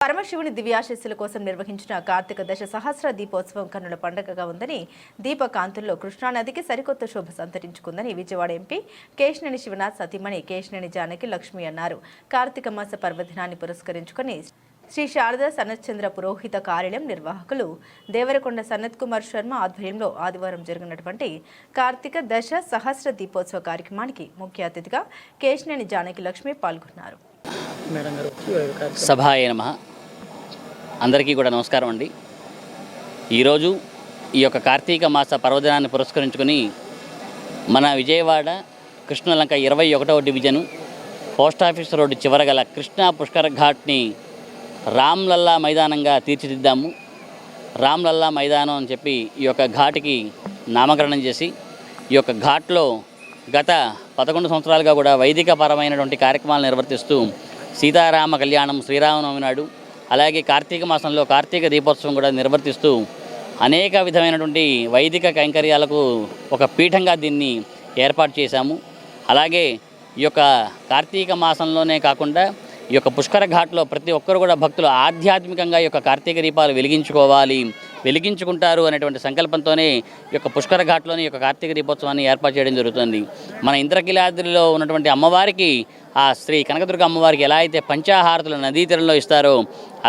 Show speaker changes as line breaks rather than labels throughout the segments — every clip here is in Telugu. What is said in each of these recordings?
పరమశివుని దివ్యాశీస్సుల కోసం నిర్వహించిన కార్తీక దశ సహస్ర దీపోత్సవం కన్నుల పండుగగా ఉందని దీపకాంతుల్లో కృష్ణానదికి సరికొత్త శోభ సంతరించుకుందని విజయవాడ ఎంపీ కేశినేని శివనాథ్ సతీమణి కేశినేని జానకి లక్ష్మి అన్నారు. కార్తీక మాస పర్వదినాన్ని పురస్కరించుకుని శ్రీ శారదా సనత్ చంద్ర పురోహిత కార్యాలయం నిర్వాహకులు దేవరకొండ సనత్ కుమార్ శర్మ ఆధ్వర్యంలో ఆదివారం జరిగినటువంటి కార్తీక దశ సహస్ర దీపోత్సవ కార్యక్రమానికి ముఖ్య అతిథిగా కేశినేని జానకి లక్ష్మి పాల్గొన్నారు.
సభాయ నమః. అందరికీ కూడా నమస్కారం అండి. ఈరోజు ఈ యొక్క కార్తీక మాస పర్వదినాన్ని పురస్కరించుకొని మన విజయవాడ కృష్ణలంక 21వ డివిజను పోస్టాఫీస్ రోడ్డు చివర గల కృష్ణా పుష్కర్ ఘాట్ని రామ్లల్లా మైదానంగా తీర్చిదిద్దాము. రామ్లల్లా మైదానం అని చెప్పి ఈ యొక్క ఘాట్కి నామకరణం చేసి ఈ యొక్క ఘాట్లో గత 11 సంవత్సరాలుగా కూడా వైదికపరమైనటువంటి కార్యక్రమాలు నిర్వర్తిస్తూ సీతారామ కళ్యాణం శ్రీరామనవమి నాడు అలాగే కార్తీక మాసంలో కార్తీక దీపోత్సవం కూడా నిర్వర్తిస్తూ అనేక విధమైనటువంటి వైదిక కైంకర్యాలకు ఒక పీఠంగా దీన్ని ఏర్పాటు చేశాము. అలాగే ఈ యొక్క కార్తీక మాసంలోనే కాకుండా ఈ యొక్క పుష్కర ఘాట్లో ప్రతి ఒక్కరు కూడా భక్తులు ఆధ్యాత్మికంగా ఈ యొక్క కార్తీక దీపాలు వెలిగించుకుంటారు అనేటువంటి సంకల్పంతోనే ఈ యొక్క పుష్కర ఘాట్లోని యొక్క కార్తీక దీపోత్సవాన్ని ఏర్పాటు చేయడం జరుగుతుంది. మన ఇంద్రకీలాద్రిలో ఉన్నటువంటి అమ్మవారికి ఆ శ్రీ కనకదుర్గ అమ్మవారికి ఎలా అయితే పంచాహారతులు నదీ తీరంలో ఇస్తారో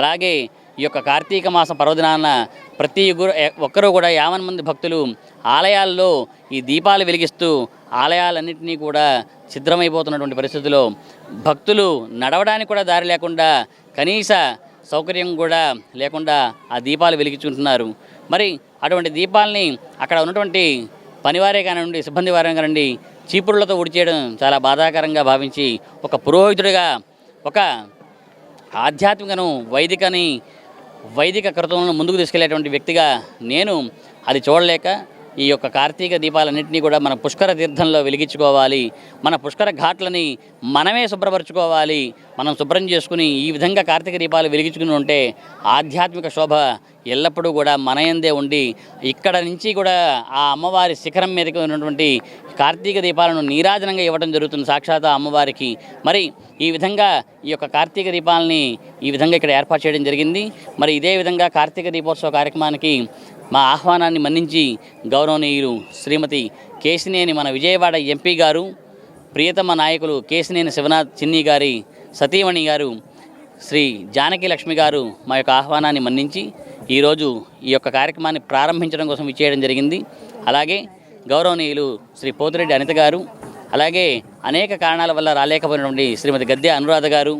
అలాగే ఈ యొక్క కార్తీక మాసం పర్వదినాన ప్రతి ఒక్కరూ కూడా 50 మంది భక్తులు ఆలయాల్లో ఈ దీపాలు వెలిగిస్తూ ఆలయాలన్నింటినీ కూడా ఛిద్రమైపోతున్నటువంటి పరిస్థితుల్లో భక్తులు నడవడానికి కూడా దారి లేకుండా కనీస సౌకర్యం కూడా లేకుండా ఆ దీపాలు వెలిగించుకుంటున్నారు. మరి అటువంటి దీపాలని అక్కడ ఉన్నటువంటి పనివారే కానివ్వండి సిబ్బంది వారే కానివ్వండి చీపురులతో ఉడిచేయడం చాలా బాధాకరంగా భావించి ఒక పురోహితుడిగా ఒక ఆధ్యాత్మికను వైదిక కృతులను ముందుకు తీసుకెళ్లేటువంటి వ్యక్తిగా నేను అది చూడలేక ఈ యొక్క కార్తీక దీపాలన్నింటినీ కూడా మన పుష్కర తీర్థంలో వెలిగించుకోవాలి, మన పుష్కర ఘాట్లని మనమే శుభ్రపరచుకోవాలి. మనం శుభ్రం చేసుకుని ఈ విధంగా కార్తీక దీపాలు వెలిగించుకుని ఉంటే ఆధ్యాత్మిక శోభ ఎల్లప్పుడూ కూడా మనయందే ఉండి ఇక్కడ నుంచి కూడా ఆ అమ్మవారి శిఖరం మీదకి ఉన్నటువంటి కార్తీక దీపాలను నీరాజనంగా ఇవ్వడం జరుగుతుంది సాక్షాత్ అమ్మవారికి. మరి ఈ విధంగా ఈ యొక్క కార్తీక దీపాలని ఈ విధంగా ఇక్కడ ఏర్పాటు చేయడం జరిగింది. మరి ఇదే విధంగా కార్తీక దీపోత్సవ కార్యక్రమానికి మా ఆహ్వానాన్ని మన్నించి గౌరవనీయులు శ్రీమతి కేశినేని మన విజయవాడ ఎంపీ గారు ప్రియతమ నాయకులు కేశినేని శివనాథ్ చిన్ని గారి సతీమణి గారు శ్రీ జానకి లక్ష్మి గారు మా యొక్క ఆహ్వానాన్ని మన్నించి ఈరోజు ఈ యొక్క కార్యక్రమాన్ని ప్రారంభించడం కోసం ఇచ్చేయడం జరిగింది. అలాగే గౌరవనీయులు శ్రీ పోతిరెడ్డి అనిత గారు అలాగే అనేక కారణాల వల్ల రాలేకపోయినటువంటి శ్రీమతి గద్దె అనురాధ గారు,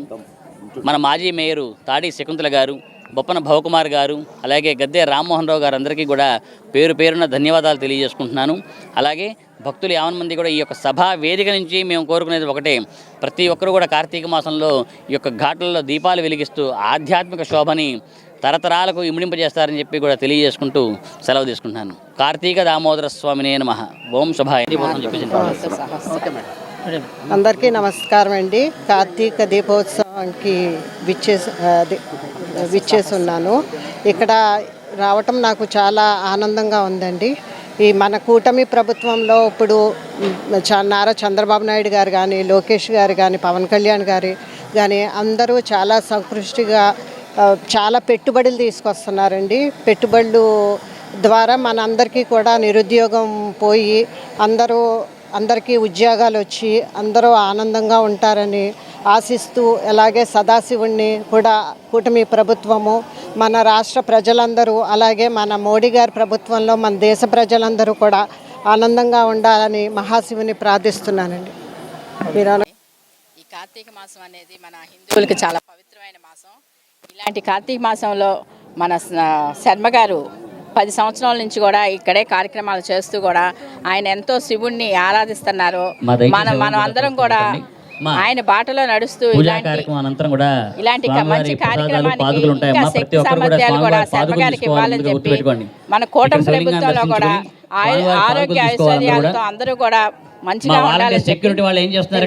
మన మాజీ మేయరు తాడి శకుంతల గారు, బొప్పన భవకుమార్ గారు అలాగే గద్దె రామ్మోహన్ రావు గారు అందరికీ కూడా పేరున ధన్యవాదాలు తెలియజేసుకుంటున్నాను. అలాగే భక్తులు 50 మంది కూడా ఈ యొక్క సభా వేదిక నుంచి మేము కోరుకునేది ఒకటే, ప్రతి ఒక్కరు కూడా కార్తీక మాసంలో ఈ యొక్క ఘాట్లలో దీపాలు వెలిగిస్తూ ఆధ్యాత్మిక శోభని తరతరాలకు ఇమిడింపజేస్తారని చెప్పి కూడా తెలియజేసుకుంటూ సెలవు తీసుకుంటున్నాను. కార్తీక దామోదర స్వామినే నమః. ఓం శుభాయ.
అందరికీ నమస్కారం అండి. కార్తీక దీపోత్సవానికి విచ్చేసి ఉన్నాను. ఇక్కడ రావటం నాకు చాలా ఆనందంగా ఉందండి. ఈ మన కూటమి ప్రభుత్వంలో ఇప్పుడు నారా చంద్రబాబు నాయుడు గారు కానీ, లోకేష్ గారు కానీ, పవన్ కళ్యాణ్ గారు కానీ అందరూ చాలా సంకృష్టిగా చాలా పెట్టుబడులు తీసుకొస్తున్నారండి. పెట్టుబడులు ద్వారా మన అందరికీ కూడా నిరుద్యోగం పోయి అందరికీ ఉద్యోగాలు వచ్చి అందరూ ఆనందంగా ఉంటారని ఆశిస్తూ, అలాగే సదాశివుణ్ణి కూడా కూటమి ప్రభుత్వము మన రాష్ట్ర ప్రజలందరూ అలాగే మన మోడీ గారి ప్రభుత్వంలో మన దేశ ప్రజలందరూ కూడా ఆనందంగా ఉండాలని మహాశివుని ప్రార్థిస్తున్నానండి.
ఈ కార్తీక మాసం అనేది మన హిందువులకి చాలా పవిత్రమైన మాసం. ఇలాంటి కార్తీక మాసంలో మన శర్మ గారు 10 సంవత్సరాల నుంచి కూడా ఇక్కడే కార్యక్రమాలు చేస్తూ కూడా ఆయన ఎంతో శివుణ్ణి ఆరాధిస్తున్నారు. మనం అందరం కూడా ఆయన బాటలో నడుస్తూ ఇలాంటి మంచి కార్యక్రమానికి ఇంకా శక్తి సామర్థ్యాలు కూడా శర్మ గారికి ఇవ్వాలని చెప్పి మన కూటమి ప్రభుత్వంలో కూడా ఆరోగ్య ఐశ్వర్యాలతో అందరూ కూడా మంచిగా ఉండాలని చెప్పి